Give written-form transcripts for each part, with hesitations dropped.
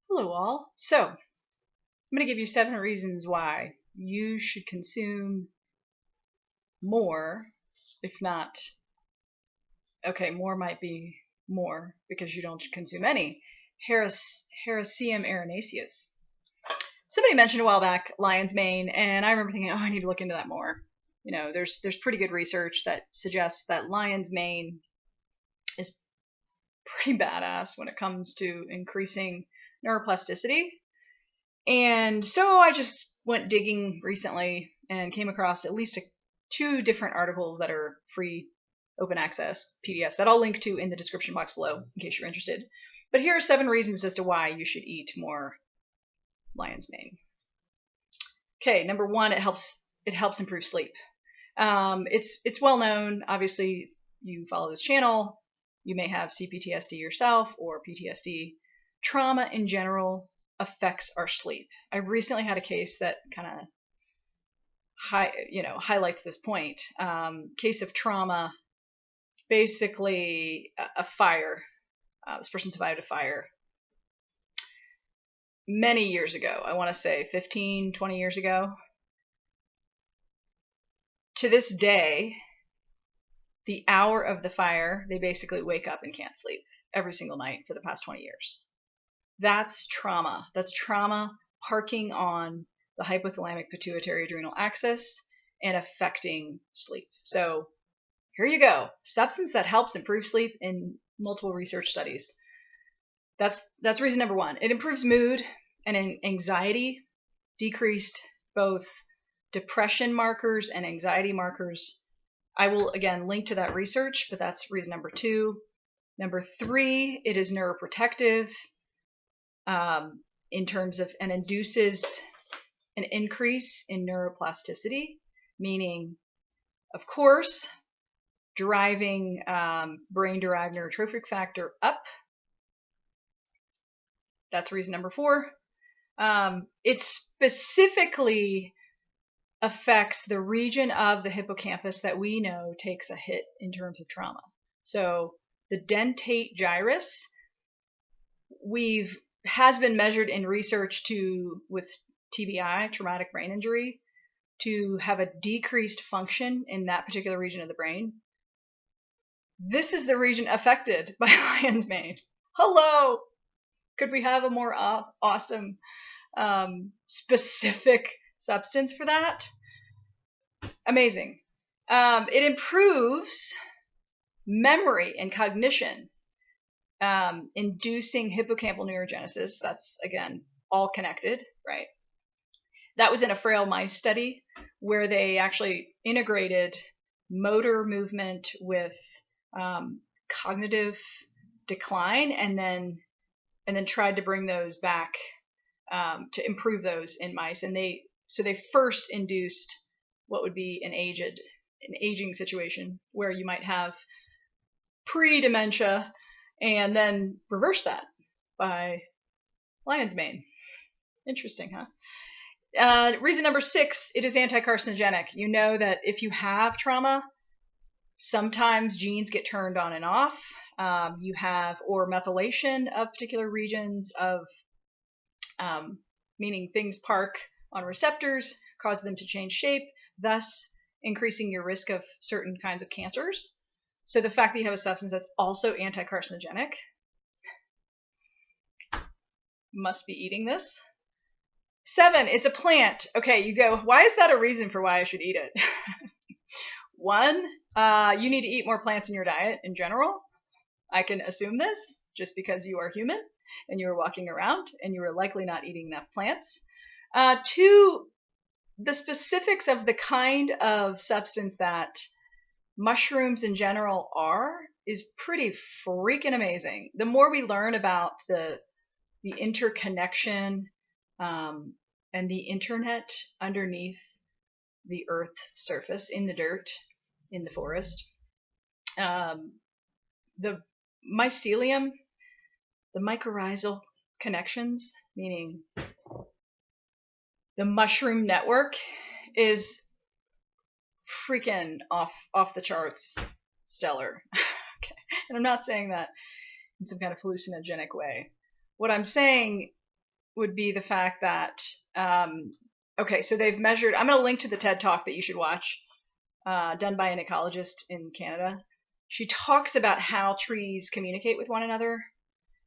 Hello all. So, I'm going to give you 7 reasons why you should consume more, if not, okay, more might be more because you don't consume any, Hericium erinaceus. Somebody mentioned a while back lion's mane, and I remember thinking, oh, I need to look into that more. You know, there's pretty good research that suggests that lion's mane is pretty badass when it comes to increasing neuroplasticity. And so I just went digging recently and came across at least 2 different articles that are free open access PDFs that I'll link to in the description box below in case you're interested. But here are 7 reasons as to why you should eat more lion's mane. Okay, number 1, it helps improve sleep. It's well known. Obviously, you follow this channel, you may have CPTSD yourself or PTSD. Trauma in general affects our sleep. I recently had a case that kind of highlights this point. Case of trauma, basically a fire. This person survived a fire many years ago. I want to say 15, 20 years ago. To this day, the hour of the fire, they basically wake up and can't sleep every single night for the past 20 years. That's trauma. That's trauma parking on the hypothalamic pituitary adrenal axis and affecting sleep. So here you go. Substance that helps improve sleep in multiple research studies. That's reason number 1. It improves mood and anxiety, decreased both depression markers and anxiety markers. I will again link to that research, but that's reason number 2. Number 3, it is neuroprotective. In terms of, and induces an increase in neuroplasticity, meaning, of course, driving brain-derived neurotrophic factor up. That's reason number 4. It specifically affects the region of the hippocampus that we know takes a hit in terms of trauma. So the dentate gyrus, has been measured in research with TBI, traumatic brain injury, to have a decreased function in that particular region of the brain. This is the region affected by lion's mane. Hello! Could we have a more awesome specific substance for that? Amazing. It improves memory and cognition. Inducing hippocampal neurogenesis. That's, again, all connected, right? That was in a Frail mice study where they actually integrated motor movement with cognitive decline and then tried to bring those back to improve those in mice. And they first induced what would be an aging situation where you might have pre-dementia, and then reverse that by lion's mane. Interesting, huh? Reason number 6, it is anti-carcinogenic. You know that if you have trauma, sometimes genes get turned on and off. You have or methylation of particular regions of, meaning things park on receptors, cause them to change shape, thus increasing your risk of certain kinds of cancers. So the fact that you have a substance that's also anti-carcinogenic, must be eating this. 7, it's a plant. Okay, you go, why is that a reason for why I should eat it? 1, you need to eat more plants in your diet in general. I can assume this just because you are human and you are walking around and you are likely not eating enough plants. 2, the specifics of the kind of substance that mushrooms in general is pretty freaking amazing. The more we learn about the interconnection and the internet underneath the Earth's surface, in the dirt, in the forest, the mycelium, the mycorrhizal connections, meaning the mushroom network, is freaking off the charts stellar. Okay. And I'm not saying that in some kind of hallucinogenic way. What I'm saying would be the fact that, okay, so they've measured, I'm going to link to the TED Talk that you should watch, done by an ecologist in Canada. She talks about how trees communicate with one another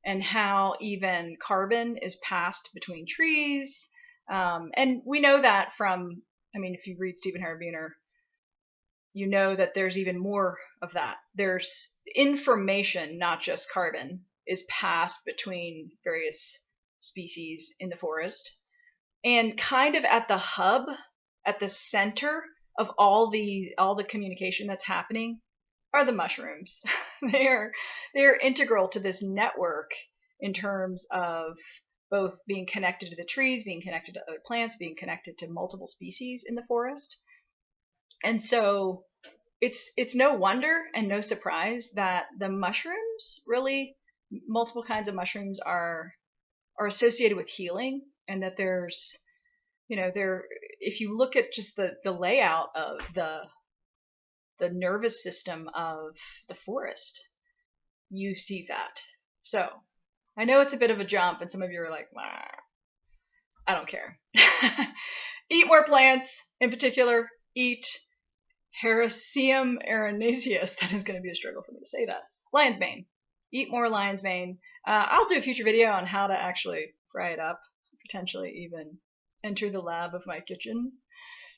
and how even carbon is passed between trees. And we know that from, I mean, if you read Stephen Harabuner, you know that there's even more of that. There's information, not just carbon, is passed between various species in the forest. And kind of at the hub, at the center of all the communication that's happening are the mushrooms. They're integral to this network in terms of both being connected to the trees, being connected to other plants, being connected to multiple species in the forest. And so it's no wonder and no surprise that the mushrooms, really multiple kinds of mushrooms, are associated with healing, and that there's, if you look at just the layout of the nervous system of the forest, you see that. So I know it's a bit of a jump, and some of you are like, I don't care. Eat more plants. In particular, eat Hericium erinaceus. That is going to be a struggle for me to say that. Lion's mane. Eat more lion's mane. I'll do a future video on how to actually fry it up, potentially even enter the lab of my kitchen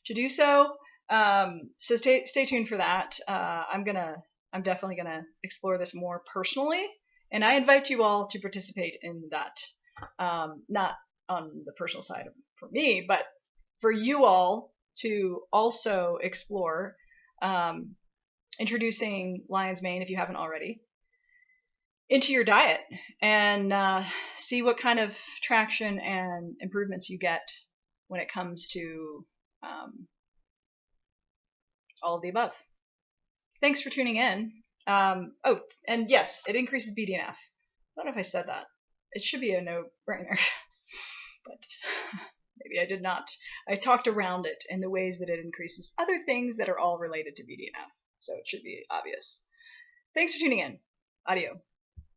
to do so. So stay tuned for that. I'm definitely gonna explore this more personally, and I invite you all to participate in that. Not on the personal side for me, but for you all to also explore introducing lion's mane, if you haven't already, into your diet, and see what kind of traction and improvements you get when it comes to all of the above. Thanks for tuning in. Oh, and yes, it increases BDNF. I don't know if I said that. It should be a no-brainer, but maybe I did not. I talked around it in the ways that it increases other things that are all related to BDNF, so it should be obvious. Thanks for tuning in. Audio.